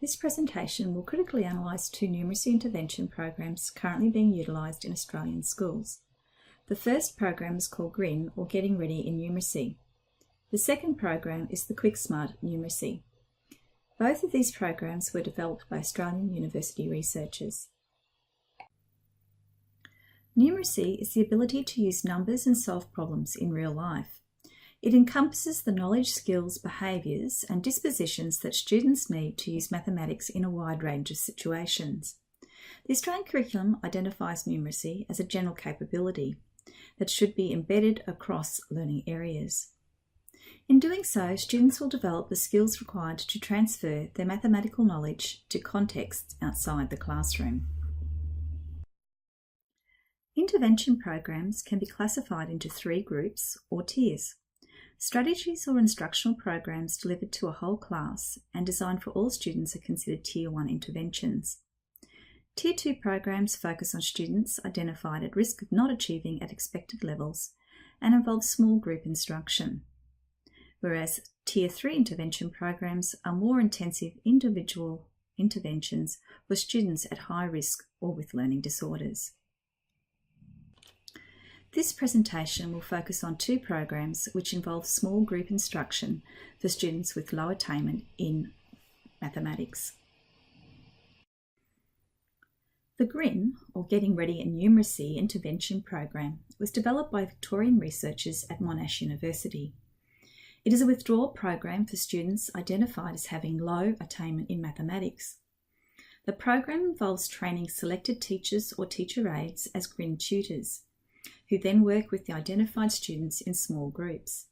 This presentation will critically analyse two numeracy intervention programs currently being utilised in Australian schools. The first program is called GRIN, or Getting Ready in Numeracy. The second program is the Quick Smart Numeracy. Both of these programs were developed by Australian university researchers. Numeracy is the ability to use numbers and solve problems in real life. It encompasses the knowledge, skills, behaviours and dispositions that students need to use mathematics in a wide range of situations. The Australian curriculum identifies numeracy as a general capability that should be embedded across learning areas. In doing so, students will develop the skills required to transfer their mathematical knowledge to contexts outside the classroom. Intervention programs can be classified into three groups or tiers. Strategies or instructional programs delivered to a whole class and designed for all students are considered Tier 1 interventions. Tier 2 programs focus on students identified at risk of not achieving at expected levels and involve small group instruction, whereas Tier 3 intervention programs are more intensive individual interventions for students at high risk or with learning disorders. This presentation will focus on two programs which involve small group instruction for students with low attainment in mathematics. The GRIN, or Getting Ready in Numeracy intervention program, was developed by Victorian researchers at Monash University. It is a withdrawal program for students identified as having low attainment in mathematics. The program involves training selected teachers or teacher aides as GRIN tutors, who then work with the identified students in small groups.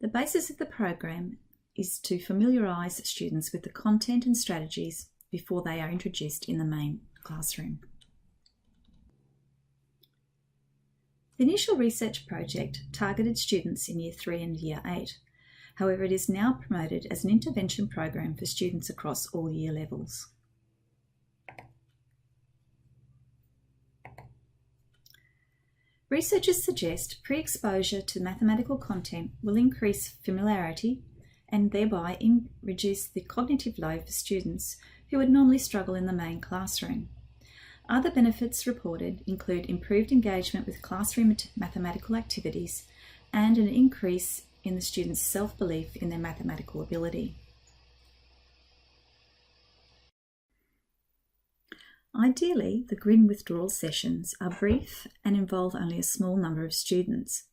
The basis of the program is to familiarise students with the content and strategies before they are introduced in the main classroom. The initial research project targeted students in Year 3 and Year 8. However, it is now promoted as an intervention program for students across all year levels. Researchers suggest pre-exposure to mathematical content will increase familiarity and thereby reduce the cognitive load for students who would normally struggle in the main classroom. Other benefits reported include improved engagement with classroom mathematical activities and an increase in the students' self-belief in their mathematical ability. Ideally, the GRIN withdrawal sessions are brief and involve only a small number of students.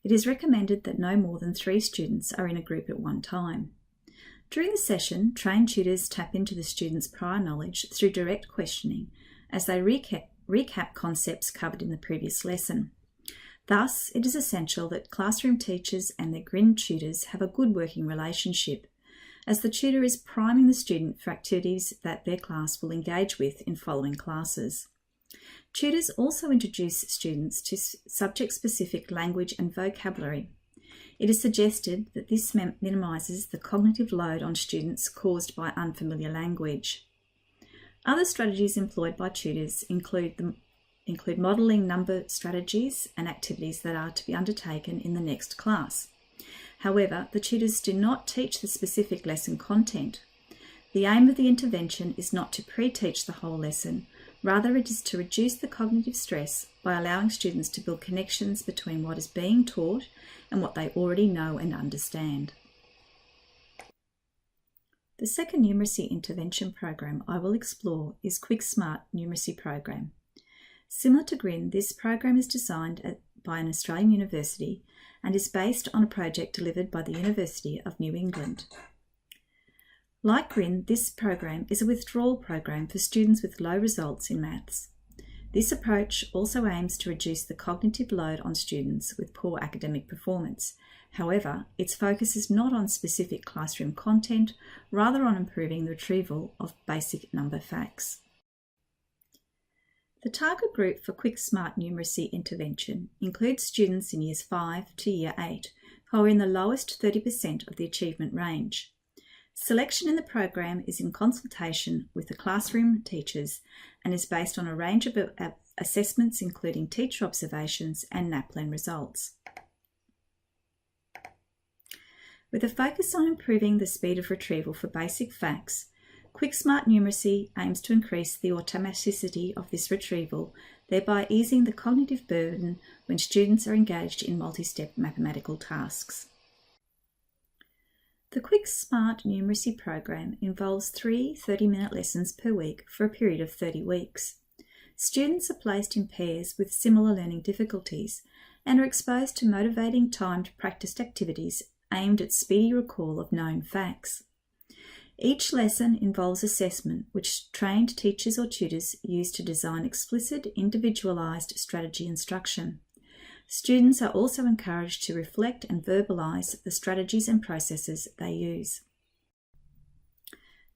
It is recommended that no more than 3 students are in a group at one time. During the session, trained tutors tap into the students' prior knowledge through direct questioning as they recap concepts covered in the previous lesson. Thus, it is essential that classroom teachers and their GRIN tutors have a good working relationship, as the tutor is priming the student for activities that their class will engage with in following classes. Tutors also introduce students to subject-specific language and vocabulary. It is suggested that this minimises the cognitive load on students caused by unfamiliar language. Other strategies employed by tutors include modelling number strategies and activities that are to be undertaken in the next class. However, the tutors do not teach the specific lesson content. The aim of the intervention is not to pre-teach the whole lesson, rather it is to reduce the cognitive stress by allowing students to build connections between what is being taught and what they already know and understand. The second numeracy intervention program I will explore is Quick Smart Numeracy program. Similar to GRIN, this program is designed by an Australian university and is based on a project delivered by the University of New England. Like GRIN, this program is a withdrawal program for students with low results in maths. This approach also aims to reduce the cognitive load on students with poor academic performance. However, its focus is not on specific classroom content, rather on improving the retrieval of basic number facts. The target group for Quick Smart Numeracy intervention includes students in Years 5 to Year 8 who are in the lowest 30% of the achievement range. Selection in the program is in consultation with the classroom teachers and is based on a range of assessments including teacher observations and NAPLAN results. With a focus on improving the speed of retrieval for basic facts, Quick Smart Numeracy aims to increase the automaticity of this retrieval, thereby easing the cognitive burden when students are engaged in multi-step mathematical tasks. The Quick Smart Numeracy program involves 3 30-minute lessons per week for a period of 30 weeks. Students are placed in pairs with similar learning difficulties and are exposed to motivating timed practiced activities aimed at speedy recall of known facts. Each lesson involves assessment, which trained teachers or tutors use to design explicit, individualised strategy instruction. Students are also encouraged to reflect and verbalise the strategies and processes they use.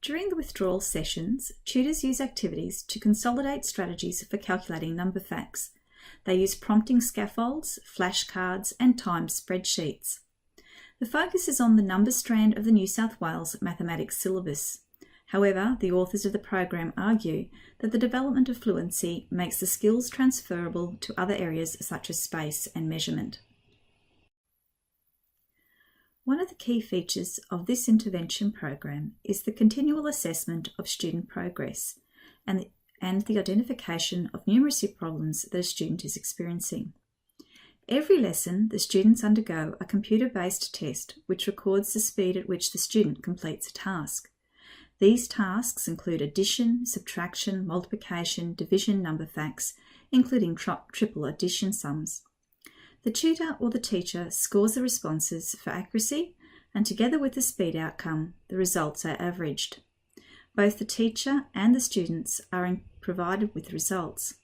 During the withdrawal sessions, tutors use activities to consolidate strategies for calculating number facts. They use prompting scaffolds, flashcards, and timed spreadsheets. The focus is on the number strand of the New South Wales mathematics syllabus. However, the authors of the program argue that the development of fluency makes the skills transferable to other areas such as space and measurement. One of the key features of this intervention program is the continual assessment of student progress and the identification of numeracy problems that a student is experiencing. Every lesson, the students undergo a computer-based test which records the speed at which the student completes a task. These tasks include addition, subtraction, multiplication, division number facts, including triple addition sums. The tutor or the teacher scores the responses for accuracy, and together with the speed outcome, the results are averaged. Both the teacher and the students are provided with results.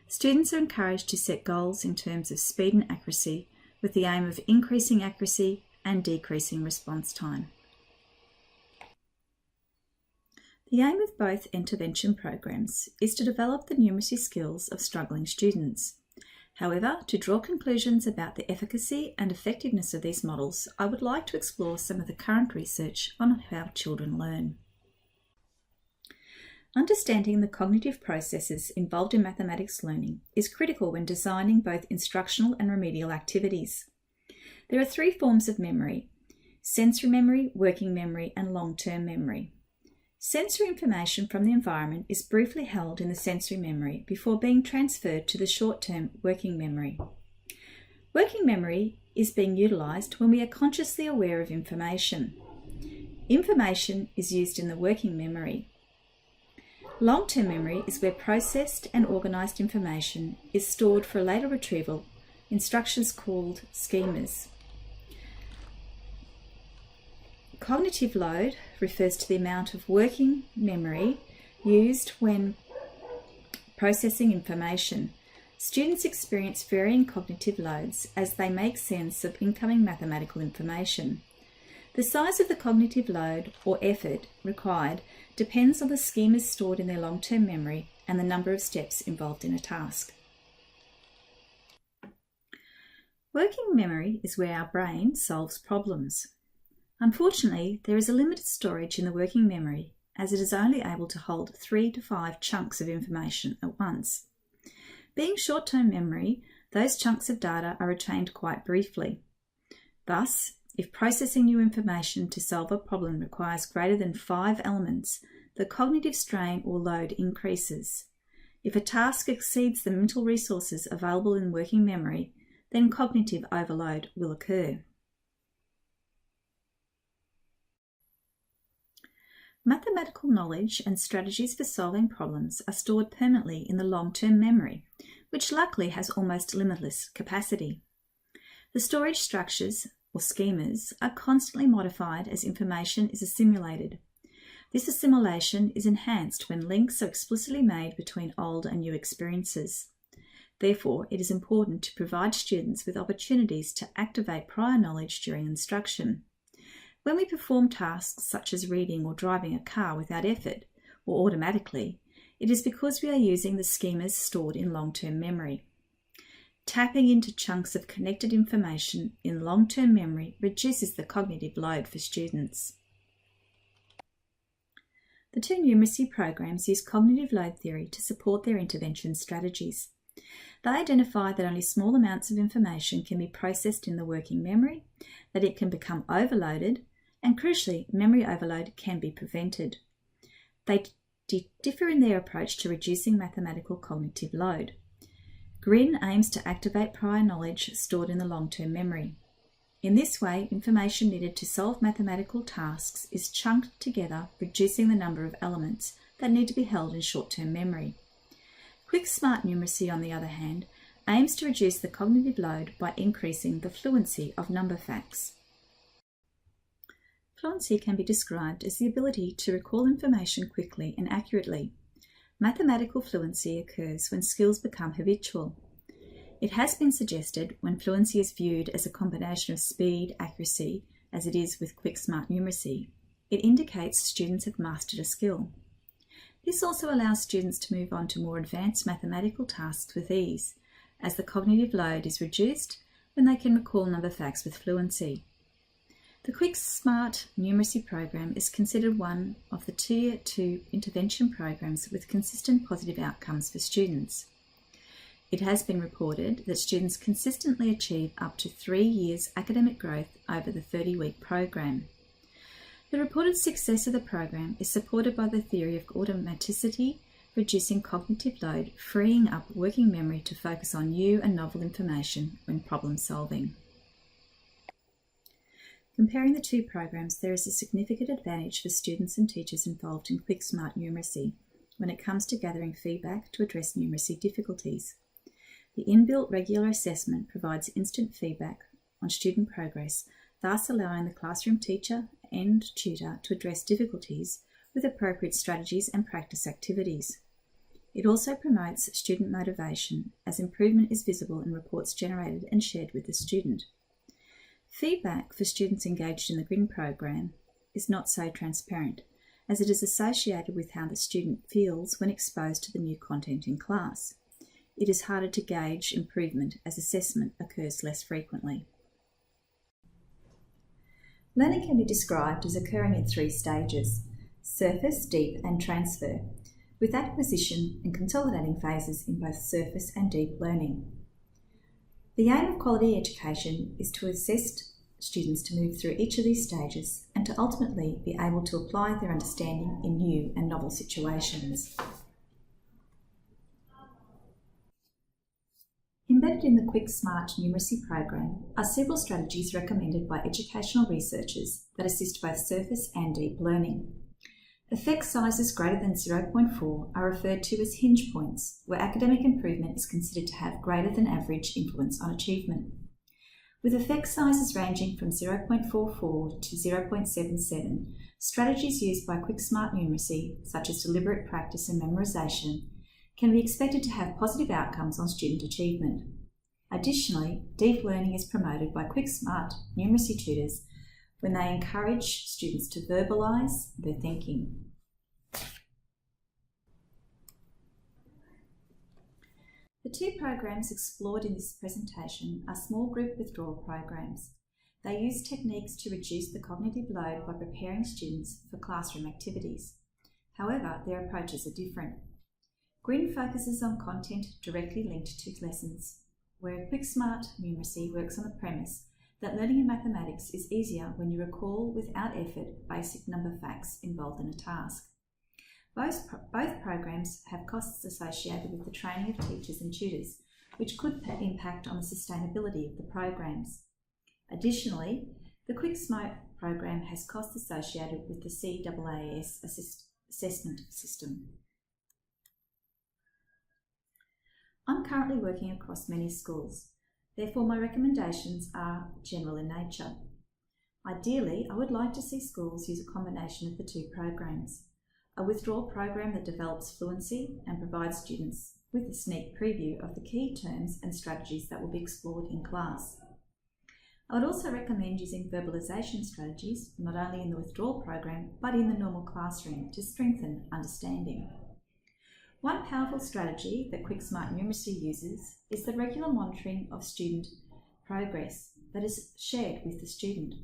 Students are encouraged to set goals in terms of speed and accuracy, with the aim of increasing accuracy and decreasing response time. The aim of both intervention programs is to develop the numeracy skills of struggling students. However, to draw conclusions about the efficacy and effectiveness of these models, I would like to explore some of the current research on how children learn. Understanding the cognitive processes involved in mathematics learning is critical when designing both instructional and remedial activities. There are 3 forms of memory: sensory memory, working memory, and long-term memory. Sensory information from the environment is briefly held in the sensory memory before being transferred to the short-term working memory. Working memory is being utilised when we are consciously aware of information. Information is used in the working memory. Long-term memory is where processed and organised information is stored for later retrieval in structures called schemas. Cognitive load refers to the amount of working memory used when processing information. Students experience varying cognitive loads as they make sense of incoming mathematical information. The size of the cognitive load or effort required depends on the schemas stored in their long-term memory and the number of steps involved in a task. Working memory is where our brain solves problems. Unfortunately, there is a limited storage in the working memory as it is only able to hold 3 to 5 chunks of information at once. Being short-term memory, those chunks of data are retained quite briefly. Thus, if processing new information to solve a problem requires greater than 5 elements, the cognitive strain or load increases. If a task exceeds the mental resources available in working memory, then cognitive overload will occur. Mathematical knowledge and strategies for solving problems are stored permanently in the long-term memory, which luckily has almost limitless capacity. The storage structures, or schemas, are constantly modified as information is assimilated. This assimilation is enhanced when links are explicitly made between old and new experiences. Therefore, it is important to provide students with opportunities to activate prior knowledge during instruction. When we perform tasks such as reading or driving a car without effort, or automatically, it is because we are using the schemas stored in long-term memory. Tapping into chunks of connected information in long-term memory reduces the cognitive load for students. The 2 numeracy programs use cognitive load theory to support their intervention strategies. They identify that only small amounts of information can be processed in the working memory, that it can become overloaded, and crucially, memory overload can be prevented. They differ in their approach to reducing mathematical cognitive load. GRIN aims to activate prior knowledge stored in the long-term memory. In this way, information needed to solve mathematical tasks is chunked together, reducing the number of elements that need to be held in short-term memory. Quick Smart Numeracy, on the other hand, aims to reduce the cognitive load by increasing the fluency of number facts. Fluency can be described as the ability to recall information quickly and accurately. Mathematical fluency occurs when skills become habitual. It has been suggested when fluency is viewed as a combination of speed, accuracy, as it is with Quick Smart Numeracy, it indicates students have mastered a skill. This also allows students to move on to more advanced mathematical tasks with ease, as the cognitive load is reduced when they can recall number facts with fluency. The Quick Smart Numeracy program is considered one of the Tier 2 intervention programs with consistent positive outcomes for students. It has been reported that students consistently achieve up to 3 years academic growth over the 30-week program. The reported success of the program is supported by the theory of automaticity, reducing cognitive load, freeing up working memory to focus on new and novel information when problem solving. Comparing the two programs, there is a significant advantage for students and teachers involved in Quick Smart Numeracy when it comes to gathering feedback to address numeracy difficulties. The inbuilt regular assessment provides instant feedback on student progress, thus allowing the classroom teacher and tutor to address difficulties with appropriate strategies and practice activities. It also promotes student motivation as improvement is visible in reports generated and shared with the student. Feedback for students engaged in the GRIN program is not so transparent, as it is associated with how the student feels when exposed to the new content in class. It is harder to gauge improvement as assessment occurs less frequently. Learning can be described as occurring in 3 stages: surface, deep, and transfer, with acquisition and consolidating phases in both surface and deep learning. The aim of quality education is to assist students to move through each of these stages and to ultimately be able to apply their understanding in new and novel situations. Embedded in the Quick Smart Numeracy program are several strategies recommended by educational researchers that assist both surface and deep learning. Effect sizes greater than 0.4 are referred to as hinge points, where academic improvement is considered to have greater than average influence on achievement. With effect sizes ranging from 0.44 to 0.77, strategies used by Quick Smart Numeracy, such as deliberate practice and memorization, can be expected to have positive outcomes on student achievement. Additionally, deep learning is promoted by Quick Smart Numeracy tutors when they encourage students to verbalise their thinking. The 2 programs explored in this presentation are small group withdrawal programs. They use techniques to reduce the cognitive load by preparing students for classroom activities. However, their approaches are different. GRIN focuses on content directly linked to lessons, where Quick Smart Numeracy works on the premise that learning in mathematics is easier when you recall without effort basic number facts involved in a task. Both programs have costs associated with the training of teachers and tutors, which could impact on the sustainability of the programs. Additionally, the Quick Smart program has costs associated with the CAAS assessment system. I'm currently working across many schools. Therefore, my recommendations are general in nature. Ideally, I would like to see schools use a combination of the 2 programs: a withdrawal program that develops fluency and provides students with a sneak preview of the key terms and strategies that will be explored in class. I would also recommend using verbalisation strategies not only in the withdrawal program but in the normal classroom to strengthen understanding. One powerful strategy that Quick Smart Numeracy uses is the regular monitoring of student progress that is shared with the student.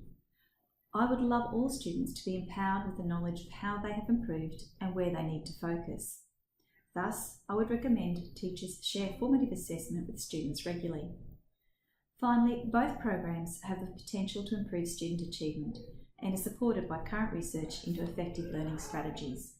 I would love all students to be empowered with the knowledge of how they have improved and where they need to focus. Thus, I would recommend teachers share formative assessment with students regularly. Finally, both programs have the potential to improve student achievement and are supported by current research into effective learning strategies.